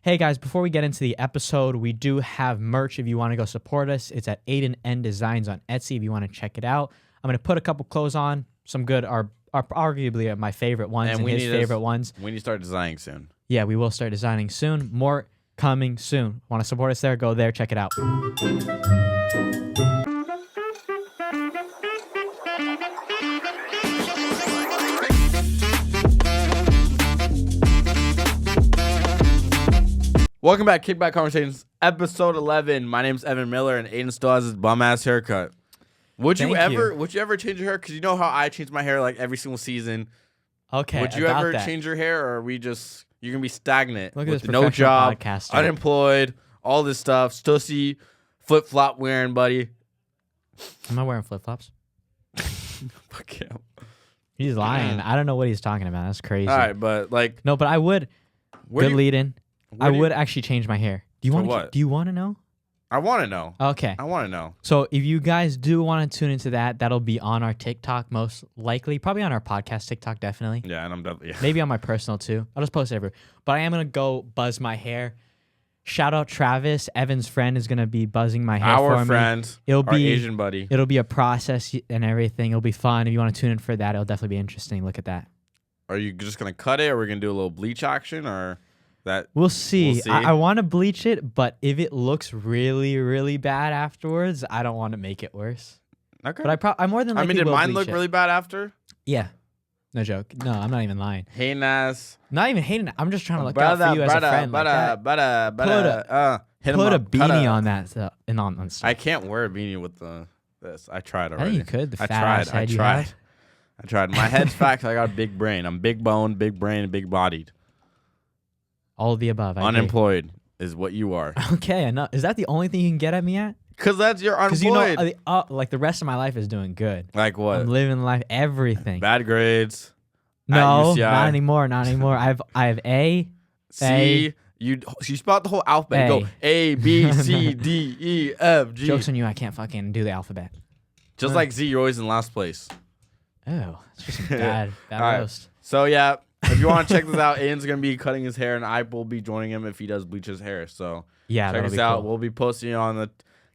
Hey guys, before we get into the episode, we do have merch if you want to go support us. It's at Aidan N Designs on Etsy if you want to check it out. I'm going to put a couple clothes on. Some good are arguably my favorite ones and his favorite ones. We need to start designing soon. Yeah, we will start designing soon. More coming soon. Want to support us there? Go there, check it out. Welcome back, Kickback Conversations, episode 11. My name's Evan Miller, and Aidan still has his bum-ass haircut. Would you ever change your hair? Because you know how I change my hair like every single season. Okay, would you ever change your hair, or are we just you're gonna be stagnant Look at with this no job, podcaster. unemployed, all this stuff, stussy, flip flop wearing, buddy? Am I wearing flip flops? Fuck him. He's lying. I don't know what he's talking about. That's crazy. All right, but like no, but I would. Good lead in. I would actually change my hair. Do you want? Do you want to know? I want to know. Okay. I want to know. So if you guys do want to tune into that, that'll be on our TikTok most likely. Probably on our podcast TikTok, definitely. Yeah, and I'm definitely. Yeah. Maybe on my personal too. I'll just post it everywhere. But I am going to go buzz my hair. Shout out Travis. Evan's friend is going to be buzzing my hair for me. Our friend. It'll be our Asian buddy. It'll be a process and everything. It'll be fun. If you want to tune in for that, it'll definitely be interesting. Look at that. Are you just going to cut it, or are we going to do a little bleach action, or... We'll see. I want to bleach it, but if it looks really, really bad afterwards, I don't want to make it worse. Okay. But I more than likely did will mine bleach look it. really bad after? Yeah. No joke. No, I'm not even lying. Hating ass. Not even hating. I'm just trying to look out for you as a friend. Put a beanie on that stuff. And on stuff. I can't wear a beanie with this. I tried already. I think you could. I tried. My head's fat because I got a big brain. I'm big boned, big brain, and big bodied. All of the above. Unemployed is what you are. Okay, enough. Is that the only thing you can get at me at? Because that's your unemployed. Because you know, like the rest of my life is doing good. Like what? I'm living life, everything. Bad grades. No, not anymore. Not anymore. I have A, C. You spelled the whole alphabet. A. Go A, B, C, D, E, F, G. Joke's on you. I can't fucking do the alphabet. Just like Z, you're always in last place. Oh, it's just bad roast. Right. So yeah. If you want to check this out, Aidan's going to be cutting his hair, and I will be joining him if he does bleach his hair. So yeah, check us out. Cool. We'll be posting it on the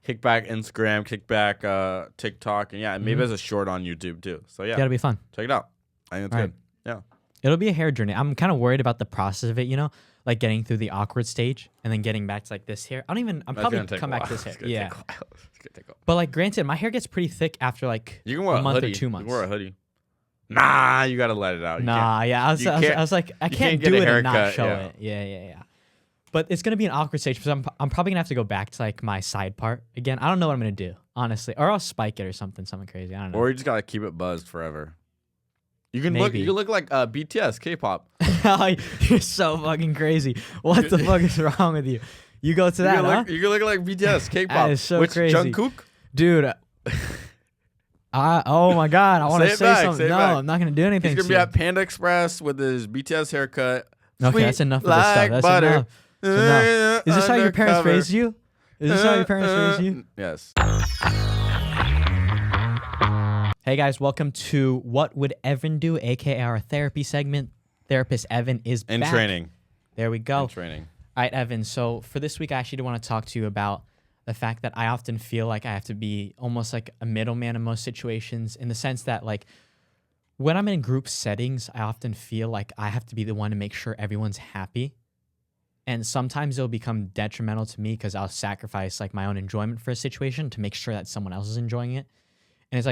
Kickback Instagram, Kickback TikTok, and yeah, maybe as a short on YouTube too. So yeah, that'll be fun. Check it out. I think it's good. Yeah, it'll be a hair journey. I'm kind of worried about the process of it. You know, like getting through the awkward stage and then getting back to like this hair. I'm probably gonna come back to this hair. Yeah, but like, granted, my hair gets pretty thick after like you can wear a month hoodie. or 2 months. You can wear a hoodie. Nah, you gotta let it out. I was like, I can't do it and not show it. Yeah. But it's gonna be an awkward stage because I'm probably gonna have to go back to like my side part again. I don't know what I'm gonna do, honestly, or I'll spike it or something crazy. I don't know. Or you just gotta keep it buzzed forever. You can Maybe. look like BTS, K-pop. You're so fucking crazy. What the fuck is wrong with you? You go to that, huh? You can look like BTS, K-pop. That is so crazy. Jungkook? Dude. Oh my God! I want to say something. No, I'm not gonna do anything. He's gonna be at Panda Express with his BTS haircut. Okay, that's enough of this stuff. That's enough. Is this how your parents raised you? Yes. Hey guys, welcome to What Would Evan Do, aka our therapy segment. Therapist Evan is back. In training. There we go. In training. All right, Evan. So for this week, I actually want to talk to you about the fact that I often feel like I have to be almost like a middleman in most situations, in the sense that like when I'm in group settings, I often feel like I have to be the one to make sure everyone's happy. And sometimes it'll become detrimental to me because I'll sacrifice like my own enjoyment for a situation to make sure that someone else is enjoying it. And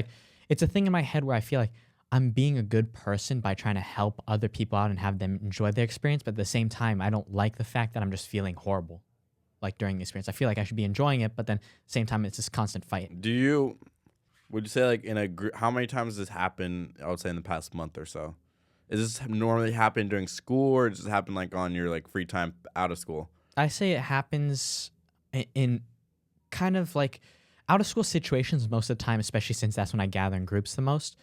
it's a thing in my head where I feel like I'm being a good person by trying to help other people out and have them enjoy their experience. But at the same time, I don't like the fact that I'm just feeling horrible. Like during the experience, I feel like I should be enjoying it, but then at the same time, it's this constant fight. Would you say like in a group, how many times does this happen? I would say in the past month or so. Is this normally happen during school, or does it happen like on your like free time out of school? I say it happens in kind of like out of school situations most of the time, especially since that's when I gather in groups the most.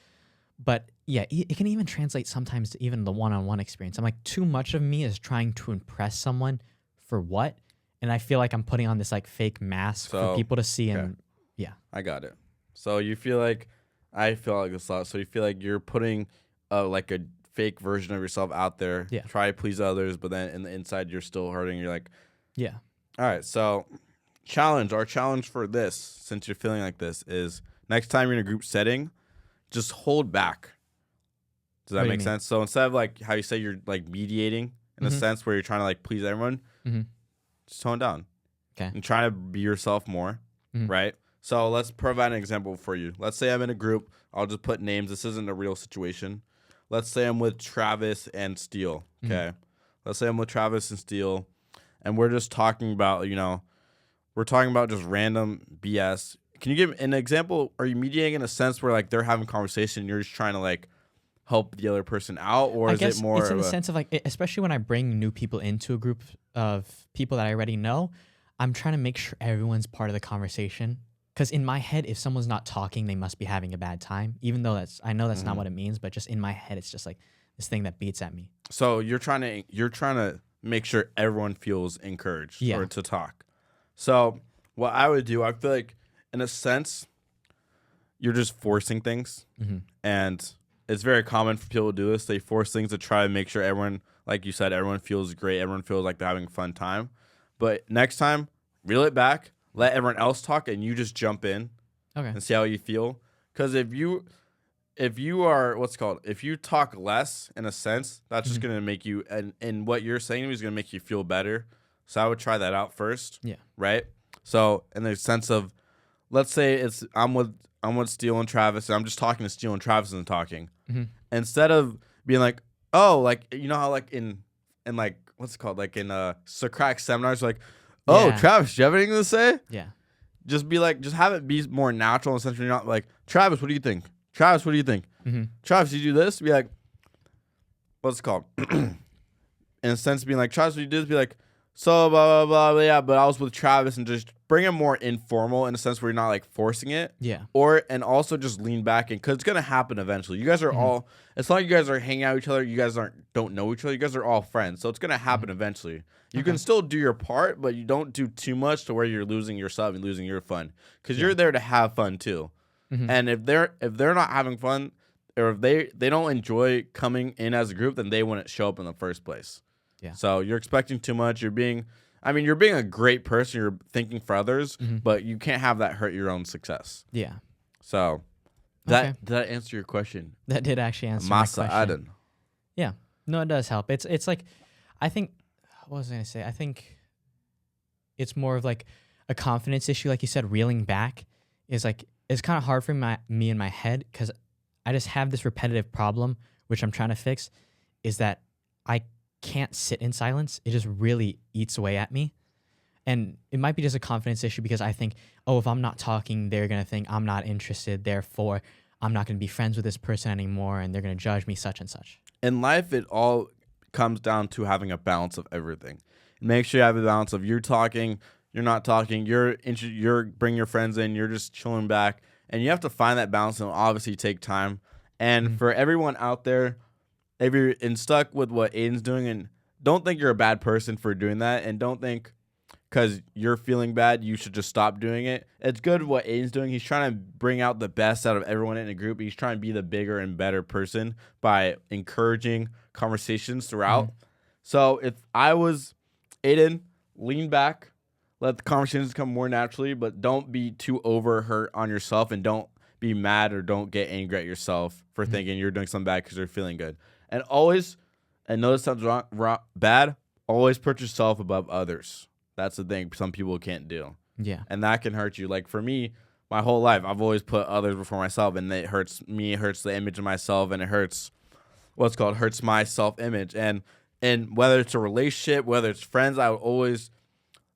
But yeah, it can even translate sometimes to even the one-on-one experience. I'm like, too much of me is trying to impress someone for what? And I feel like I'm putting on this like fake mask for people to see. And yeah, I got it. So you feel like, I feel like this a lot. So you feel like you're putting like a fake version of yourself out there. Yeah. Try to please others, but then in the inside you're still hurting. You're like, yeah. All right, so our challenge for this, since you're feeling like this, is next time you're in a group setting, just hold back. Does that make sense? So instead of like how you say you're like mediating in a sense where you're trying to like please everyone, just tone down. Okay. And try to be yourself more, right? So let's provide an example for you. Let's say I'm in a group. I'll just put names. This isn't a real situation. Let's say I'm with Travis and Steele, okay? Let's say I'm with Travis and Steele, and we're just talking about, we're talking about just random BS. Can you give an example? Are you mediating in a sense where like they're having conversation and you're just trying to like help the other person out, or I is guess it more it's in of the sense of like, especially when I bring new people into a group of people that I already know, I'm trying to make sure everyone's part of the conversation. Because in my head, if someone's not talking, they must be having a bad time. Even though I know that's not what it means, but just in my head, it's just like this thing that beats at me. So you're trying to make sure everyone feels encouraged or to talk. So what I would do, I feel like in a sense, you're just forcing things, and it's very common for people to do this. They force things to try to make sure everyone, like you said, everyone feels great. Everyone feels like they're having a fun time. But next time, reel it back. Let everyone else talk, and you just jump in and see how you feel. Because if you are, if you talk less, in a sense, that's just going to make you, and what you're saying is going to make you feel better. So I would try that out first. Yeah. Right? So in the sense of, let's say I'm with Steele and Travis, and I'm just talking to Steele and Travis and talking. Instead of being like, oh, like, you know how like in like, like in Socratic seminars, like, oh, Travis, do you have anything to say? Yeah. Just be like, just have it be more natural, and essentially not like, Travis, what do you think? Travis, what do you think? Travis, did you do this? Be like, in a sense, being like, Travis, what do you do this? Be like, so blah, blah, blah, yeah, but I was with Travis, and just bring it more informal in a sense where you're not like forcing it. Yeah. And also just lean back because it's going to happen eventually. You guys are all, it's not like you guys are hanging out with each other. You guys don't know each other. You guys are all friends. So it's going to happen eventually. You can still do your part, but you don't do too much to where you're losing yourself and losing your fun, because you're there to have fun too. And if they're not having fun, or if they don't enjoy coming in as a group, then they wouldn't show up in the first place. Yeah. So you're expecting too much. You're being a great person. You're thinking for others, but you can't have that hurt your own success. Yeah. So did that answer your question? That did actually answer my question. Aidan. Yeah. No, it does help. It's like, I think, what was I going to say? I think it's more of like a confidence issue. Like you said, reeling back is like, it's kind of hard for me in my head, because I just have this repetitive problem, which I'm trying to fix, is that I can't sit in silence. It just really eats away at me. And it might be just a confidence issue, because I think, oh, if I'm not talking, they're going to think I'm not interested. Therefore, I'm not going to be friends with this person anymore, and they're going to judge me such and such. In life, it all comes down to having a balance of everything. Make sure you have a balance of you're talking, you're not talking, you're bring your friends in, you're just chilling back. And you have to find that balance, and it'll obviously take time. And for everyone out there, if you're stuck with what Aidan's doing, and don't think you're a bad person for doing that, and don't think because you're feeling bad you should just stop doing it. It's good what Aidan's doing. He's trying to bring out the best out of everyone in a group. He's trying to be the bigger and better person by encouraging conversations throughout. So if I was Aidan, lean back, let the conversations come more naturally, but don't be too overhurt on yourself, and don't be mad or don't get angry at yourself for thinking you're doing something bad because you're feeling good. And always, I know this sounds bad, always put yourself above others. That's the thing some people can't do. Yeah. And that can hurt you. Like for me, my whole life, I've always put others before myself, and it hurts me, it hurts the image of myself, and it hurts hurts my self-image. And whether it's a relationship, whether it's friends, I would always,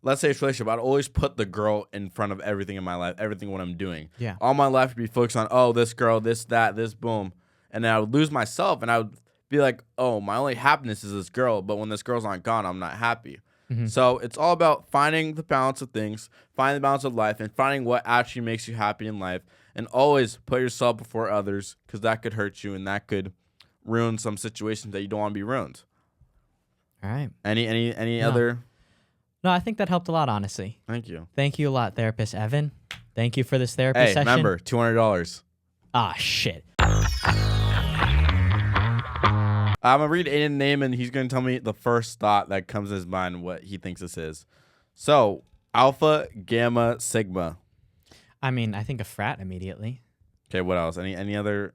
let's say it's a relationship, I'd always put the girl in front of everything in my life, everything what I'm doing. Yeah. All my life would be focused on, oh, this girl, this, that, this, boom. And then I would lose myself, and I would be like, oh, my only happiness is this girl, but when this girl's not gone, I'm not happy. So it's all about finding the balance of things, finding the balance of life, and finding what actually makes you happy in life. And always put yourself before others, because that could hurt you, and that could ruin some situations that you don't want to be ruined. All right. Any other? No, I think that helped a lot, honestly. Thank you. Thank you a lot, Therapist Evan. Thank you for this therapy session. Remember, $200. Ah, shit. I'm gonna read Aidan's name, and he's gonna tell me the first thought that comes to his mind, what he thinks this is. So, Alpha, Gamma, Sigma. I mean, I think of frat immediately. Okay, what else? Any other?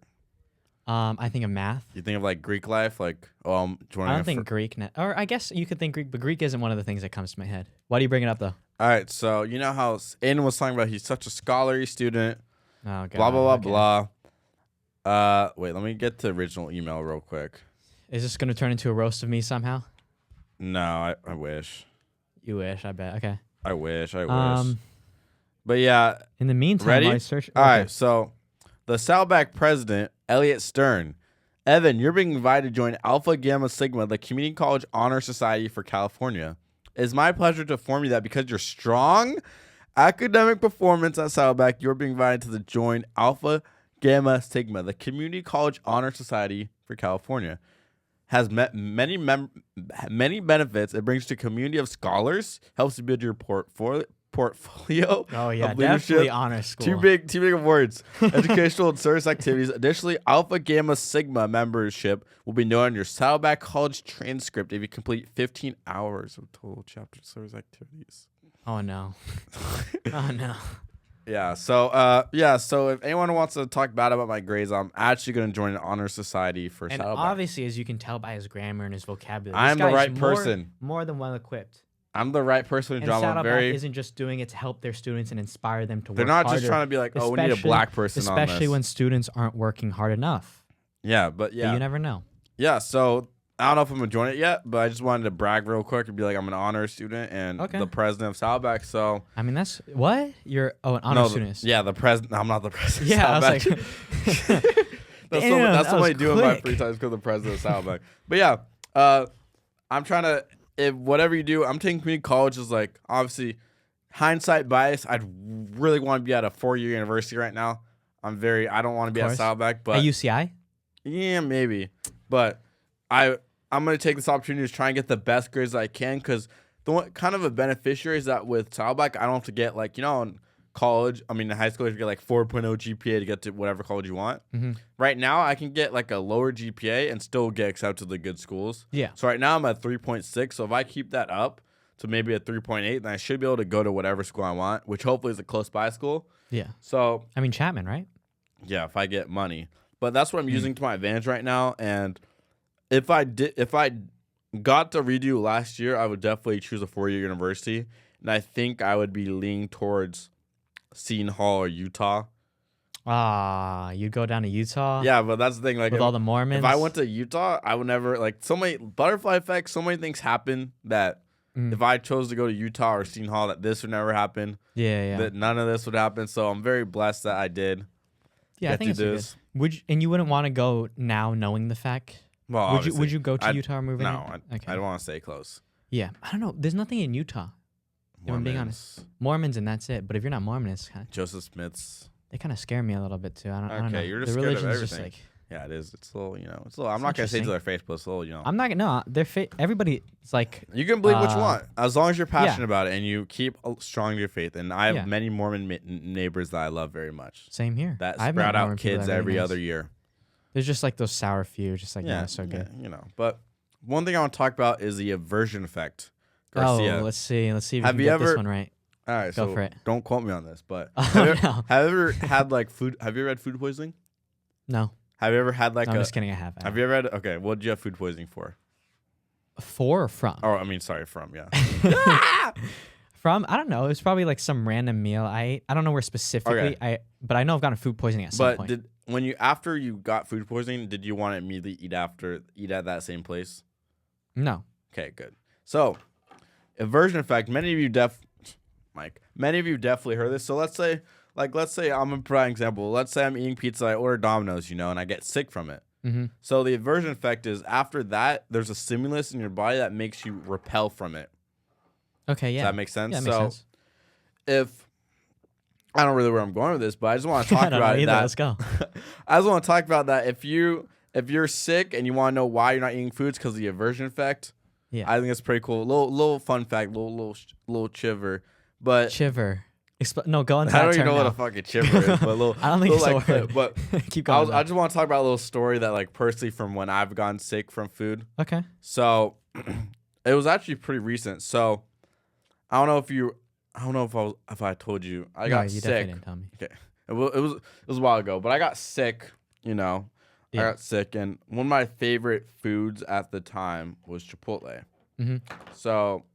I think of math. You think of like Greek life, like I don't think Greek, or I guess you could think Greek, but Greek isn't one of the things that comes to my head. Why do you bring it up though? All right, so you know how Aidan was talking about he's such a scholarly student. Oh, God. Blah blah blah blah. Wait, let me get the original email real quick. Is this gonna turn into a roast of me somehow? No, I wish. You wish, I bet. Okay. I wish. But yeah. In the meantime, ready? while I search. All right, so the Saddleback president, Elliot Stern. Evan, you're being invited to join Alpha Gamma Sigma, the Community College Honor Society for California. It is my pleasure to inform you that because your strong academic performance at Saddleback, you're being invited to join Alpha Gamma Sigma, the Community College Honor Society for California. Has many benefits. It brings to a community of scholars, helps you build your portfolio. Oh yeah, of definitely honor school. Too big of words. Educational and service activities. Additionally, Alpha Gamma Sigma membership will be known on your Saddleback College transcript if you complete 15 hours of total chapter service activities. Oh no. Oh no. Yeah. So if anyone wants to talk bad about my grades, I'm actually going to join an honor society for and Saddleback. Obviously, as you can tell by his grammar and his vocabulary, I'm the right person. More than well equipped. I'm the right person to join. Saddleback isn't just doing it to help their students and inspire them to work harder. They're not just trying to be like, oh, we need a black person on this. Especially when students aren't working hard enough. Yeah, but you never know. Yeah, so I don't know if I'm going to join it yet, but I just wanted to brag real quick and be like, I'm an honor student and the president of Saddleback, so. I mean, that's, what? You're, an honor student. Yeah, the president. I'm not the president of Saddleback. I was like. that's what I do in my free time, because the president of Saddleback. But yeah, I'm trying to, if whatever you do, I'm taking community college is like, obviously, hindsight bias. I'd really want to be at a 4-year university right now. I don't want to be at Saddleback, but. At UCI? Yeah, maybe. But I'm going to take this opportunity to try and get the best grades I can, because the one kind of a beneficiary is that with Saddleback, I don't have to get like, in college, in high school, you get like 4.0 GPA to get to whatever college you want. Mm-hmm. Right now, I can get like a lower GPA and still get accepted to the good schools. Yeah. So right now, I'm at 3.6. So if I keep that up to maybe a 3.8, then I should be able to go to whatever school I want, which hopefully is a close by school. Yeah. So. Chapman, right? Yeah, if I get money. But that's what I'm using to my advantage right now. And if I got to redo last year, I would definitely choose a 4-year university. And I think I would be leaning towards Seton Hall or Utah. You'd go down to Utah? Yeah, but that's the thing. Like, with all the Mormons? If I went to Utah, I would never, like, so many butterfly effects, so many things happen that if I chose to go to Utah or Seton Hall, that this would never happen. Yeah. That none of this would happen. So I'm very blessed that I did. Yeah, I think it's good. And you wouldn't want to go now knowing the fact? Well, would you go to Utah or move in? No, I don't want to stay close. Yeah, I don't know. There's nothing in Utah. If I'm being honest. Mormons and that's it. But if you're not Mormon, it's kind of Joseph Smith's. They kind of scare me a little bit too. I don't know. You're just the scared of religion's everything. Just like, yeah, it is. It's a little, it's a little. I'm not gonna say to their face, but it's a little, I'm not gonna. No, their faith. Everybody, it's like. You can believe what you want as long as you're passionate about it and you keep strong to your faith. And I have many Mormon neighbors that I love very much. Same here. That sprout out kids every other year. There's just like those sour few, just like that's so good. But one thing I want to talk about is the aversion effect. Garcia. Oh, let's see if you can get this one right. All right, go for it. Don't quote me on this, but have you ever had like food? Have you ever had food poisoning? No. Have you ever had like? No, I'm just kidding. I have. Have you ever had? Okay, what did you have food poisoning for? For or from? Oh, from. Yeah. From, I don't know. It was probably like some random meal I ate. I don't know where specifically. But I know I've gotten food poisoning at some point. But after you got food poisoning, did you want to immediately eat at that same place? No. Okay, good. So, aversion effect. Many of you definitely heard this. So let's say I'm gonna provide an example. Let's say I'm eating pizza, I order Domino's, and I get sick from it. Mm-hmm. So the aversion effect is after that, there's a stimulus in your body that makes you repel from it. Okay, yeah. Does that make sense? Yeah, that makes sense. If I don't really know where I'm going with this, but I just want to talk about it. Let's go. I just want to talk about that. If you're sick and you want to know why you're not eating foods because of the aversion effect, I think it's pretty cool. Little fun fact, little chiver. But chiver. No, go into I that don't even term know what now. a fucking chipper is, but I don't think it's a like, word. But Keep going. I just want to talk about a little story that like personally from when I've gotten sick from food. Okay. So it was actually pretty recent. So I don't know if I told you I got you sick. definitely didn't tell me. Okay, it was a while ago, but I got sick. Yeah. I got sick, and one of my favorite foods at the time was Chipotle. Mm-hmm. So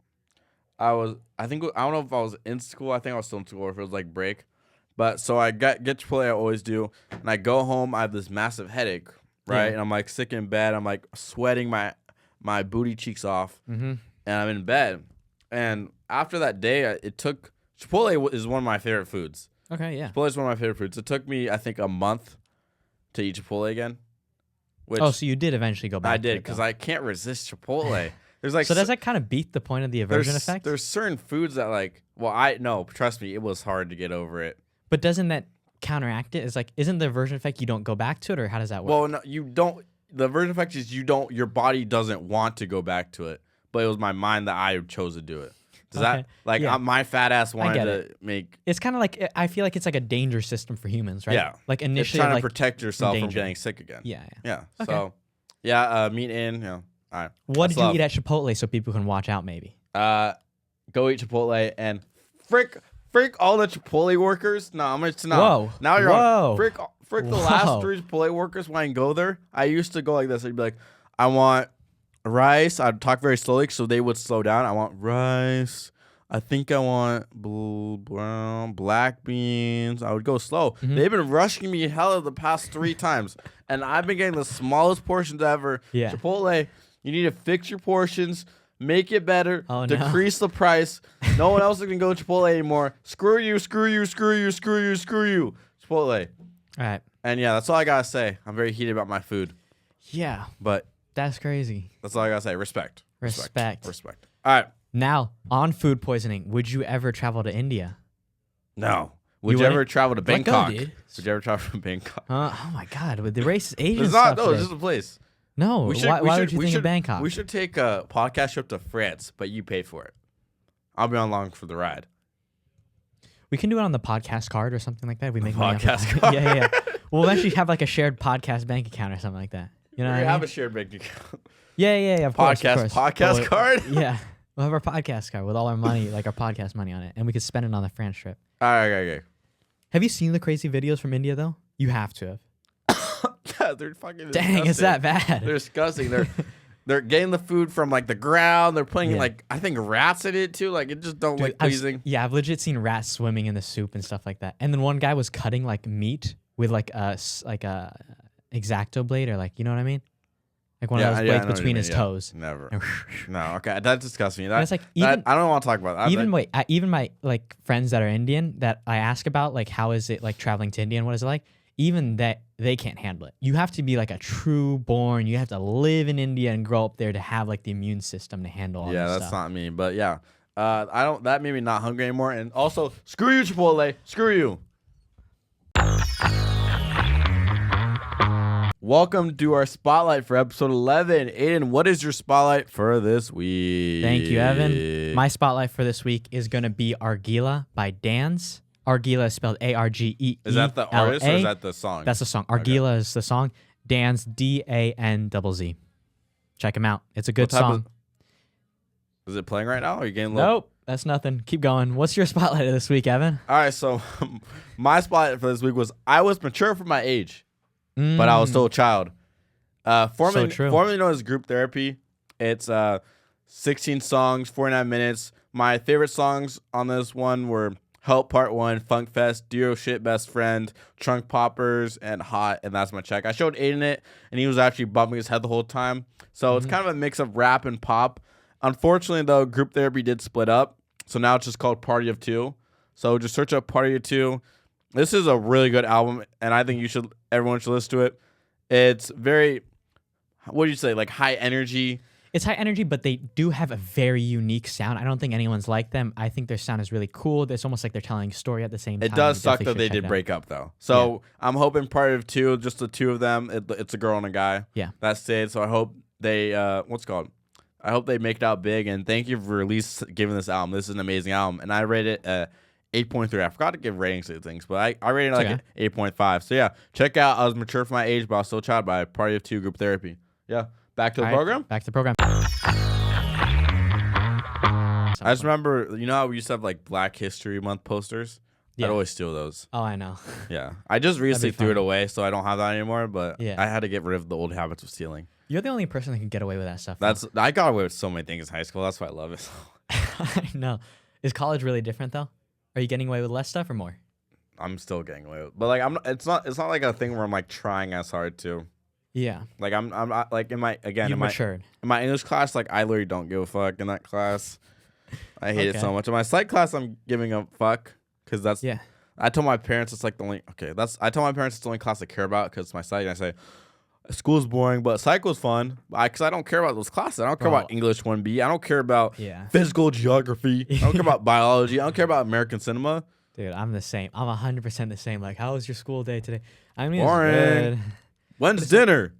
I don't know if I was in school. I think I was still in school, or if it was like break. But so I get Chipotle. I always do, and I go home. I have this massive headache, right? Yeah. And I'm like sick in bed. I'm like sweating my booty cheeks off, and I'm in bed. And after that day, Chipotle is one of my favorite foods. Okay, yeah. Chipotle is one of my favorite foods. It took me, I think, a month to eat Chipotle again. So you did eventually go back. I did, because I can't resist Chipotle. There's like so does that kind of beat the point of the aversion effect? There's certain foods that like, trust me, it was hard to get over it. But doesn't that counteract it? It's like, isn't the aversion effect you don't go back to it, or how does that work? Well, no, you don't. The aversion effect is your body doesn't want to go back to it, but it was my mind that I chose to do it. Does that my fat ass wanted to make? It's kind of like, I feel like it's like a danger system for humans, right? Yeah. Like initially, it's trying like, to protect yourself from getting sick again. Yeah. Yeah. Okay. So, meat in. All right. What did you eat at Chipotle so people can watch out? Maybe. Go eat Chipotle and frick all the Chipotle workers. No, I'm just not. Whoa. Now you're on. Frick the Whoa. last 3 Chipotle workers when I go there. I used to go like this. I'd be like, I want rice. I'd talk very slowly so they would slow down. I want rice. I think I want brown, black beans. I would go slow. They've been rushing me hella the past 3 times, and I've been getting the smallest portions ever. Yeah. Chipotle, you need to fix your portions, make it better, no. decrease the price. No one else is gonna go to Chipotle anymore. Screw you, screw you, screw you, screw you, screw you. Chipotle. All right. And yeah, that's all I gotta say. I'm very heated about my food. Yeah. But that's crazy. that's all I gotta say. Respect. Respect. All right. Now, on food poisoning, would you ever travel to India? No. Would you ever travel to Bangkok? Dude. Would you ever travel to Bangkok? Oh my God! With the racist Asian It's stuff not. No, today. it's just a place. No. Why would you think of Bangkok? We should take a podcast trip to France, but you pay for it. I'll be on along for the ride. We can do it on the podcast card or something like that. We make money podcast off card. Yeah. We'll eventually have like a shared podcast bank account or something like that. You know, We what I have mean? a shared bank account. Yeah. Of course. Podcast card. Yeah. We'll have our podcast card with all our money, like our podcast money on it, and we could spend it on the France trip. All right, okay. Have you seen the crazy videos from India though? You have to have. Yeah, they're fucking. Dang, it's that bad. They're disgusting. They're getting the food from like the ground. They're putting like I think rats in it too. Like it just don't look pleasing. I've legit seen rats swimming in the soup and stuff like that. And then one guy was cutting like meat with like a X-Acto blade, or like, you know what I mean? Like one of those blades between his toes. Never. No, okay, that disgusts me. It's like I don't want to talk about that. Even my like friends that are Indian that I ask about, like, how is it like traveling to India and what is it like? Even that, they can't handle it. You have to be like a true born. You have to live in India and grow up there to have like the immune system to handle all this stuff. Yeah, that's not me. But yeah, that made me not hungry anymore. And also, screw you, Chipotle. Screw you. Welcome to our spotlight for episode 11. Aidan, what is your spotlight for this week? Thank you, Evan. My spotlight for this week is going to be Argila by Dance. Argila is spelled Argee. Is that the artist or is that the song? That's the song. Argila is the song. Dance, DANZZ. Check him out. It's a good song. Is it playing right now? Or are you getting low? Nope, that's nothing. Keep going. What's your spotlight of this week, Evan? All right, so my spotlight for this week was I was mature for my age, but I was still a child. Formerly known as group therapy. It's 16 songs, 49 minutes. My favorite songs on this one were Help Part 1, Funk Fest, Dio Shit Best Friend, Trunk Poppers, and Hot, and That's My Check. I showed Aidan it, and he was actually bumping his head the whole time. So it's kind of a mix of rap and pop. Unfortunately, though, group therapy did split up, so now it's just called Party of Two. So just search up Party of Two. This is a really good album, and I think everyone should listen to it. It's very, what do you say, like high energy. It's high energy, but they do have a very unique sound. I don't think anyone's like them. I think their sound is really cool. It's almost like they're telling a story at the same time. It does suck that they did break up, though. So I'm hoping Party of Two, just the two of them. It's a girl and a guy. Yeah. That's it. So I hope they, I hope they make it out big. And thank you for giving this album. This is an amazing album. And I rate it 8.3. I forgot to give ratings to things, but I rated like an 8.5. So yeah, check out. I was mature for my age, but I was still a child by Party of Two group therapy. Yeah, back to the program. Back to the program. I just remember, you know how we used to have like Black History Month posters? Yeah. I'd always steal those. Oh, I know. Yeah. I just recently threw it away, so I don't have that anymore, but yeah. I had to get rid of the old habits of stealing. You're the only person that can get away with that stuff. I got away with so many things in high school. That's why I love it. I know. Is college really different though? Are you getting away with less stuff or more? I'm still getting away with it. But like it's not like a thing where I'm like trying as hard to. Yeah. Like I'm like in my matured. In my English class, like I literally don't give a fuck in that class. I hate it so much. In my psych class, I'm giving a fuck because that's I told my parents it's like the only I told my parents it's the only class I care about because it's my psych. And I say school's boring, but psych was fun because I don't care about those classes. I don't care about English 1B. I don't care about physical geography. I don't care about biology. I don't care about American cinema. Dude, I'm the same. I'm 100% the same. Like, how was your school day today? I mean, boring. It's good. When's dinner?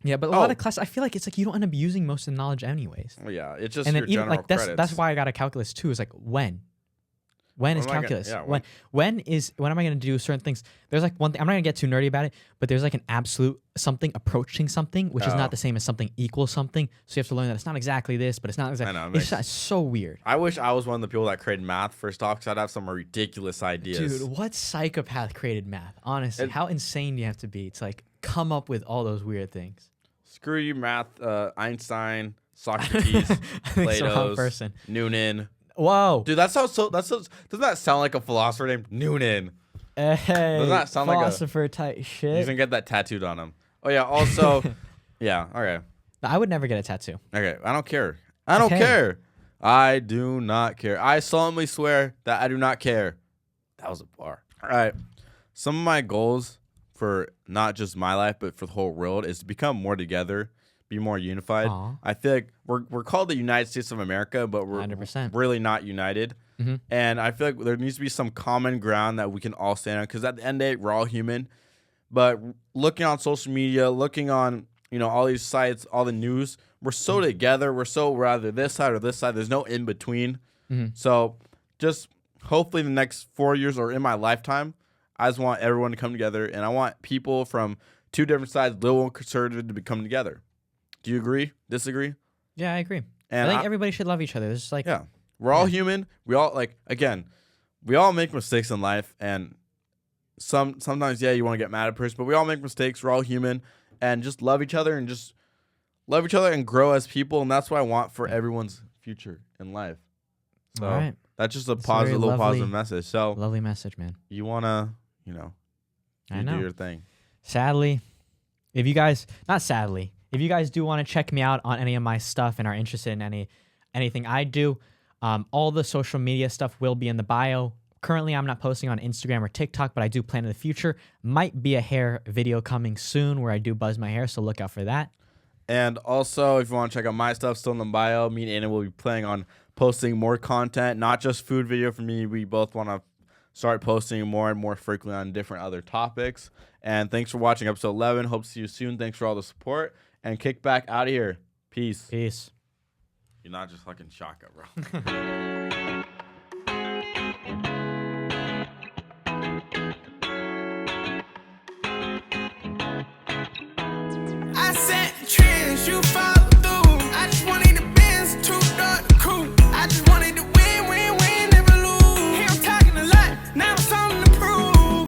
Yeah, but a lot of classes, I feel like it's like you don't end up using most of the knowledge anyways. Oh, yeah, it's just and your then even general like credits. that's why I got a calculus too. Is like when is calculus? When am I going to do certain things? There's like one thing. I'm not going to get too nerdy about it, but there's like an absolute something approaching something, which is not the same as something equals something. So you have to learn that it's not exactly this, but it's not exactly. I know, it's so weird. I wish I was one of the people that created math first off, because I'd have some ridiculous ideas. Dude, what psychopath created math? Honestly, how insane do you have to be to like come up with all those weird things? Screw you, math. Socrates, Plato's, Noonan. Whoa, dude, doesn't that sound like a philosopher named Noonan? Hey, doesn't that sound philosopher type shit? He's gonna get that tattooed on him. Oh yeah. Also, yeah. Okay. I would never get a tattoo. Okay. I don't care. I don't care. I do not care. I solemnly swear that I do not care. That was a bar. All right. Some of my goals for not just my life, but for the whole world is to become more together, be more unified. Aww. I feel like we're called the United States of America, but we're 100%. really not united. Mm-hmm. And I feel like there needs to be some common ground that we can all stand on, because at the end of the day, we're all human. But looking on social media, looking on all these sites, all the news, we're so together. We're so rather this side or this side. There's no in between. Mm-hmm. So just hopefully the next 4 years or in my lifetime, I just want everyone to come together, and I want people from two different sides, liberal and conservative, to come together. Do you agree? Disagree? Yeah, I agree. And I think everybody should love each other. It's like we're all human. We all we all make mistakes in life, and sometimes you want to get mad at a person, but we all make mistakes. We're all human, and just love each other and grow as people, and that's what I want for everyone's future in life. So all right. That's just a positive message. So lovely message, man. You wanna do your thing. Sadly, if you guys do want to check me out on any of my stuff and are interested in anything I do, all the social media stuff will be in the bio. Currently, I'm not posting on Instagram or TikTok, but I do plan in the future. Might be a hair video coming soon where I do buzz my hair, so look out for that. And also, if you want to check out my stuff, still in the bio, me and Anna will be planning on posting more content, not just food video for me. We both want to start posting more and more frequently on different other topics. And thanks for watching episode 11. Hope to see you soon. Thanks for all the support. And Kickback out of here. Peace. Peace. You're not just fucking shotgun, bro.